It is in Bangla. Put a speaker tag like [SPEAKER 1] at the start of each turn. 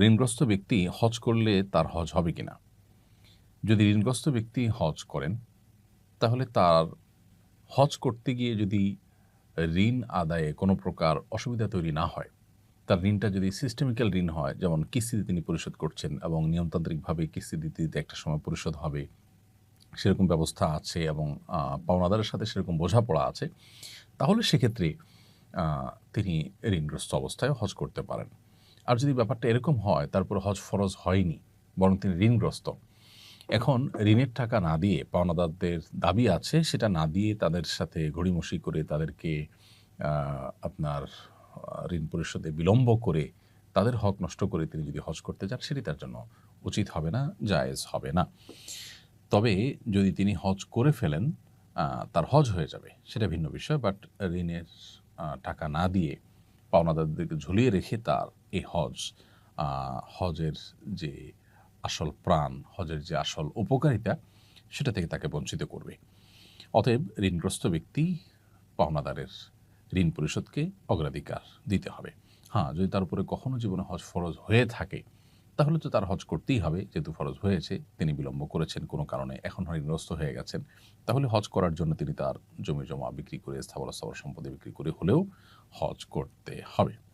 [SPEAKER 1] ঋণগ্রস্ত ব্যক্তি হজ করলে তার হজ হবে কিনা? যদি ঋণগ্রস্ত ব্যক্তি হজ করেন, তাহলে তার হজ করতে গিয়ে যদি ঋণ আদায়ে কোনো প্রকার অসুবিধা তৈরি না হয়, তার ঋণটা যদি সিস্টেমিক্যাল ঋণ হয়, যেমন কিস্তিতে তিনি পরিশোধ করছেন এবং নিয়মতান্ত্রিকভাবে কিস্তি দিতে, দিতে একটা সময় পরিশোধ হবে, সেরকম ব্যবস্থা আছে এবং পাওনাদারের সাথে সেরকম বোঝাপড়া আছে, তাহলে সেক্ষেত্রে আ তিনি ঋণগ্রস্ত অবস্থায় হজ করতে পারেন। আর যদি ব্যাপারটা এরকম হয়, তারপর হজ ফরজ হয়নি, বরং তিনি ঋণগ্রস্ত। এখন ঋণের টাকা না দিয়ে পাওনাদারদের দাবি আছে, সেটা না দিয়ে তাদের সাথে গড়িমসি করে তাদেরকে আ আপনার ঋণ পরিশোধে বিলম্ব করে তাদের হক নষ্ট করে তিনি যদি হজ করতে যান, সেটি তার জন্য উচিত হবে না, জায়েজ হবে না। তবে যদি তিনি হজ করে ফেলেন, আ তার হজ হয়ে যাবে, সেটা ভিন্ন বিষয়। বাট ঋণের টাকা না দিয়ে পাওনাদারদেরকে ঝুলিয়ে রেখে তার এই হজ, আ হজের যে আসল প্রাণ, হজের যে আসল উপকারিতা, সেটা থেকে তাকে বঞ্চিত করবে। অতএব ঋণগ্রস্ত ব্যক্তি পাওনাদারের ঋণ পরিশোধকে অগ্রাধিকার দিতে হবে। হ্যাঁ, যদি তার উপরে কখনো জীবনে হজ ফরজ হয়ে থাকে, তাহলে তো তার হজ করতেই হবে। যেহেতু ফরজ হয়েছে, তিনি বিলম্ব করেছেন কোনো কারণে, এখন ঋণগ্রস্ত হয়ে গেছেন। তাহলে হজ করার জন্য তিনি তার জমি-জমা বিক্রি করে, স্থাবর-অস্থাবর সম্পত্তি বিক্রি করে হলেও হজ করতে হবে।